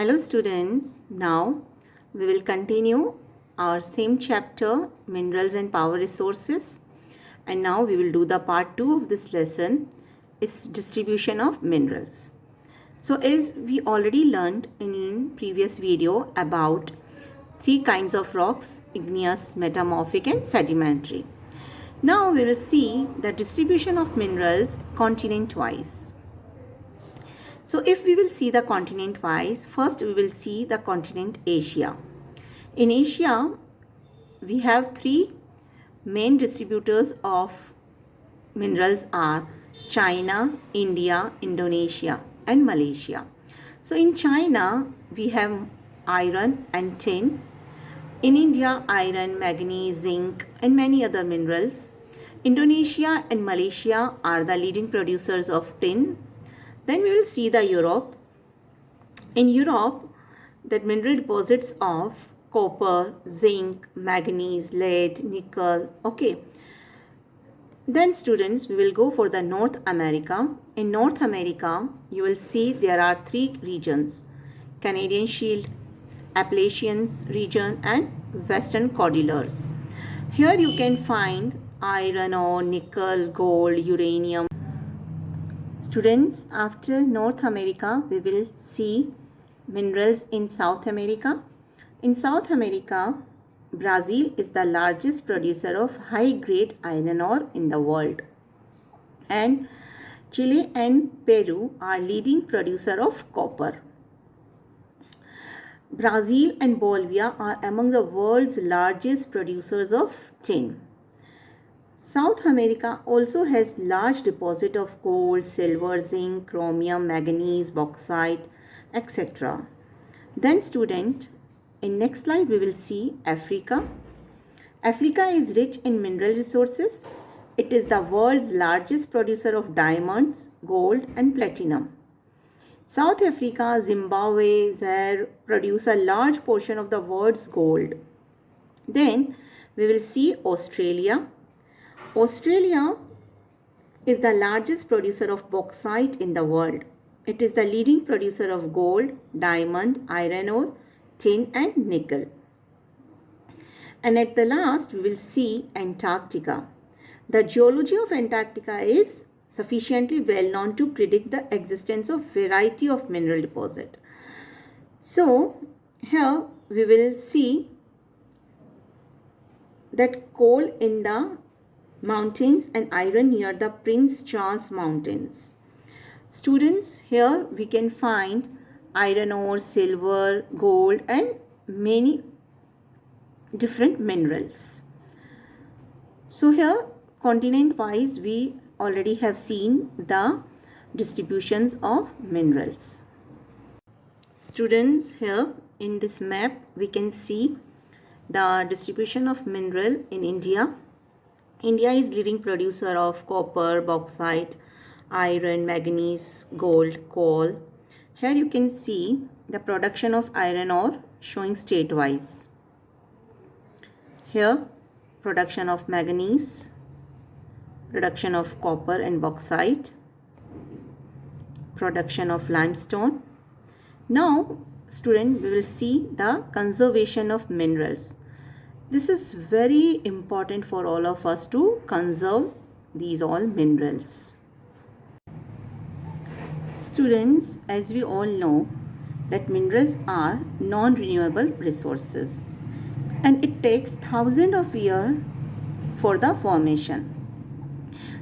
Hello students, now we will continue our same chapter, minerals and power resources, and now we will do the part 2 of this lesson, is distribution of minerals. So as we already learned in previous video about three kinds of rocks, igneous, metamorphic and sedimentary. Now we will see the distribution of minerals continent-wise. So if we will see the continent wise, first we will see the continent Asia. In Asia, we have three main distributors of minerals are China, India, Indonesia and Malaysia. So in China, we have iron and tin. In India, iron, manganese, zinc and many other minerals. Indonesia and Malaysia are the leading producers of tin. Then we will see the Europe. In Europe, the mineral deposits of copper, zinc, manganese, lead, nickel. Okay. Then students, we will go for the North America. In North America, you will see there are three regions: Canadian Shield, Appalachians region and Western Cordilleras. Here you can find iron ore, nickel, gold, uranium. Students, after North America, we will see minerals in South America. In South America, Brazil is the largest producer of high-grade iron ore in the world. And Chile and Peru are leading producer of copper. Brazil and Bolivia are among the world's largest producers of tin. South America also has large deposit of gold, silver, zinc, chromium, manganese, bauxite, etc. Then student, in next slide we will see Africa. Africa is rich in mineral resources. It is the world's largest producer of diamonds, gold and platinum. South Africa, Zimbabwe, Zaire produce a large portion of the world's gold. Then we will see Australia. Australia is the largest producer of bauxite in the world. It is the leading producer of gold, diamond, iron ore, tin and nickel. And at the last, we will see Antarctica. The geology of Antarctica is sufficiently well known to predict the existence of variety of mineral deposit. So, here we will see that coal in the mountains and iron near the Prince Charles Mountains. Students, here we can find iron ore, silver, gold and many different minerals. So here continent wise we already have seen the distributions of minerals. Students, here in this map we can see the distribution of mineral in India. India is leading producer of copper, bauxite, iron, manganese, gold, coal. Here you can see the production of iron ore showing state-wise. Here production of manganese, production of copper and bauxite, production of limestone. Now student, we will see the conservation of minerals. This is very important for all of us to conserve these all minerals. Students, as we all know that minerals are non-renewable resources and it takes thousands of years for the formation.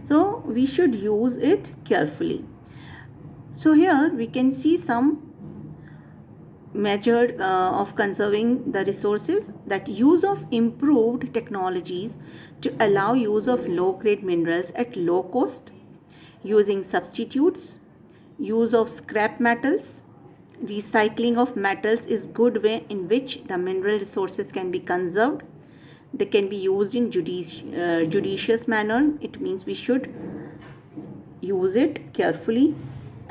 So we should use it carefully. So here we can see some method of conserving the resources, that use of improved technologies to allow use of low grade minerals at low cost, using substitutes, use of scrap metals, recycling of metals is good way in which the mineral resources can be conserved. They can be used in judicious manner. It means we should use it carefully.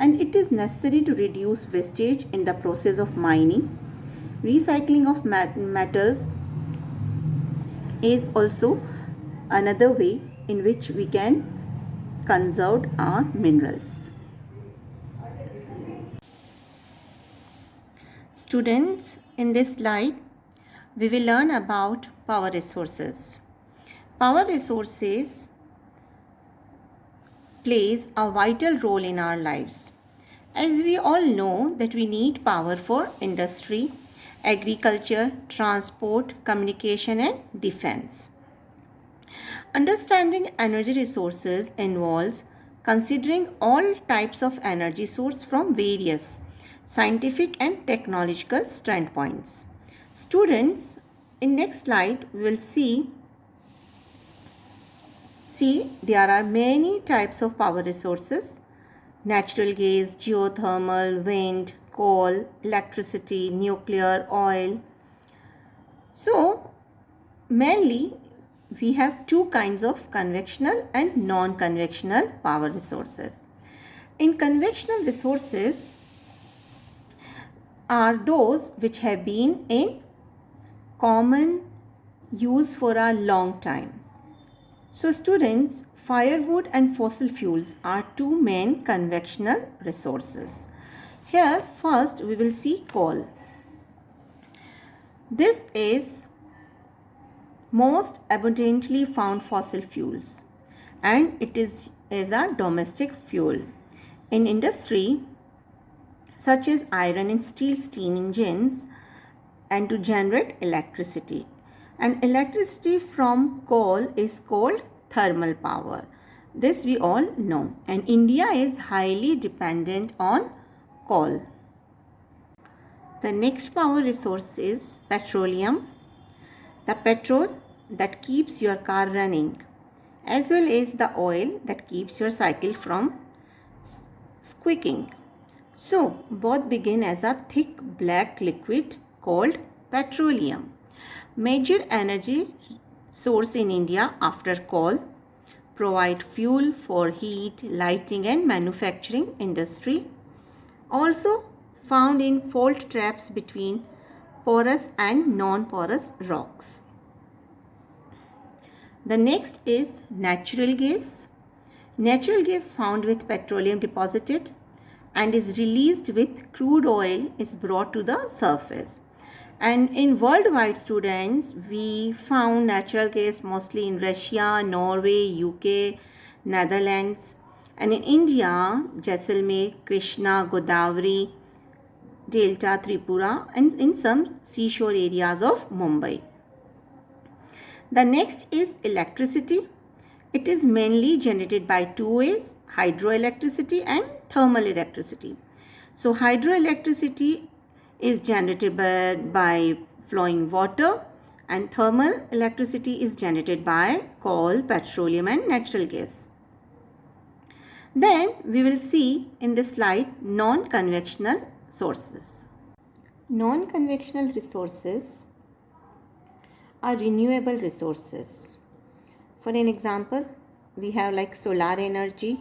And it is necessary to reduce wastage in the process of mining. Recycling of metals is also another way in which we can conserve our minerals. Students, in this slide, we will learn about power resources. Power resources plays a vital role in our lives. As we all know that we need power for industry, agriculture, transport, communication and defense. Understanding energy resources involves considering all types of energy source from various scientific and technological standpoints. Students, in next slide we will see there are many types of power resources: natural gas, geothermal, wind, coal, electricity, nuclear, oil. So mainly we have two kinds of conventional and non-conventional power resources. In conventional resources are those which have been in common use for a long time. So students, firewood and fossil fuels are two main conventional resources. Here first we will see coal. This is most abundantly found fossil fuels and it is as a domestic fuel. In industry such as iron and steel steam engines and to generate electricity. And electricity from coal is called thermal power. This we all know. And India is highly dependent on coal. The next power resource is petroleum. The petrol that keeps your car running, as well as the oil that keeps your cycle from squeaking. So both begin as a thick black liquid called petroleum. Major energy source in India after coal, provide fuel for heat, lighting and manufacturing industry. Also found in fault traps between porous and non-porous rocks. The next is natural gas. Natural gas found with petroleum deposited and is released with crude oil is brought to the surface. And in worldwide, students, we found natural gas mostly in Russia, Norway, UK, Netherlands, and in India, Jaisalmer, Krishna, Godavari, Delta, Tripura, and in some seashore areas of Mumbai. The next is electricity. It is mainly generated by two ways: hydroelectricity and thermal electricity. So hydroelectricity is generated by flowing water and thermal electricity is generated by coal, petroleum and natural gas. Then we will see in this slide non-conventional sources. Non-conventional resources are renewable resources. For an example, we have like solar energy,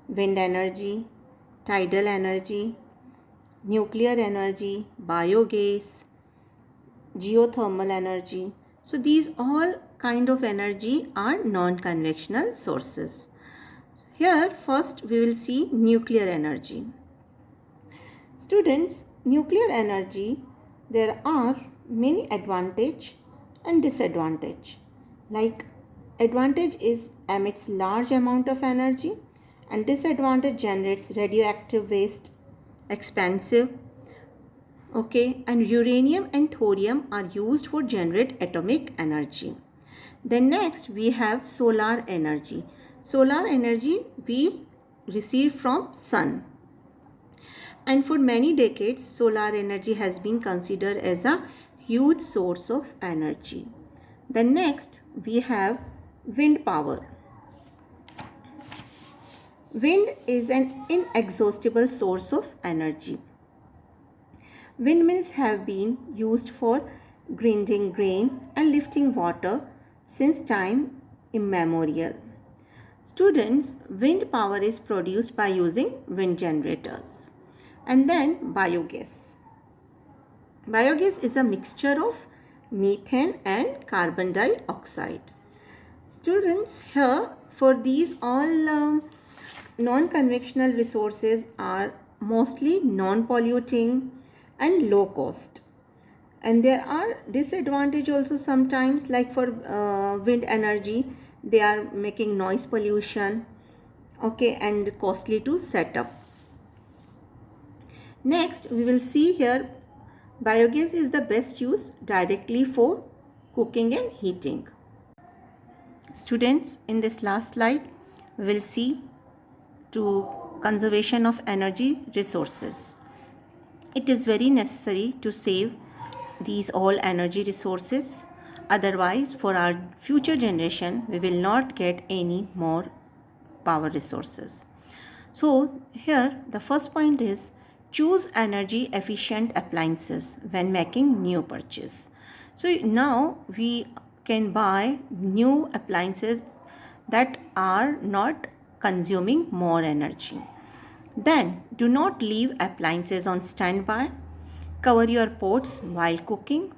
wind energy, tidal energy, nuclear energy, biogas, geothermal energy. So these all kind of energy are non-conventional sources. Here first we will see nuclear energy. Students, nuclear energy, there are many advantage and disadvantage. Like advantage is emits large amount of energy and disadvantage generates radioactive waste, expensive. Okay, and uranium and thorium are used for generate atomic energy. Then next we have solar energy. Solar energy we receive from sun. And for many decades, solar energy has been considered as a huge source of energy. Then next we have wind power. Wind is an inexhaustible source of energy. Windmills have been used for grinding grain and lifting water since time immemorial. Students, wind power is produced by using wind generators. And then biogas. Biogas is a mixture of methane and carbon dioxide. Students, here for these all non-conventional resources are mostly non-polluting and low cost. And there are disadvantage also sometimes, like for wind energy, they are making noise pollution, okay, and costly to set up. Next we will see here, biogas is the best use directly for cooking and heating. Students, in this last slide we will see to conservation of energy resources. It is very necessary to save these all energy resources, otherwise for our future generation we will not get any more power resources. So here the first point is, choose energy efficient appliances when making new purchase. So now we can buy new appliances that are not consuming more energy. Then do not leave appliances on standby. Cover your pots while cooking.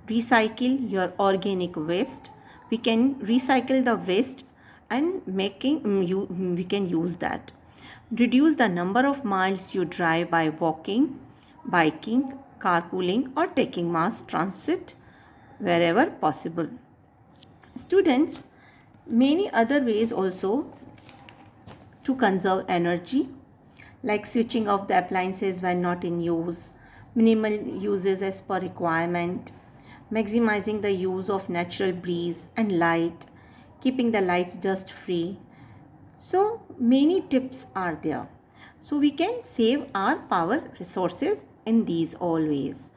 Recycle your organic waste. We can recycle the waste and we can use that. Reduce the number of miles you drive by walking, biking, carpooling, or taking mass transit wherever possible. Students, many other ways also to conserve energy, like switching off the appliances when not in use, minimal uses as per requirement, maximizing the use of natural breeze and light, keeping the lights dust free. So many tips are there. So we can save our power resources in these all ways.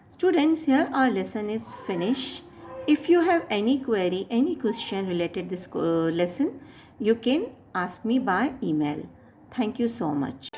Students, here our lesson is finished. If you have any query, any question related this lesson, you can ask me by email. Thank you so much.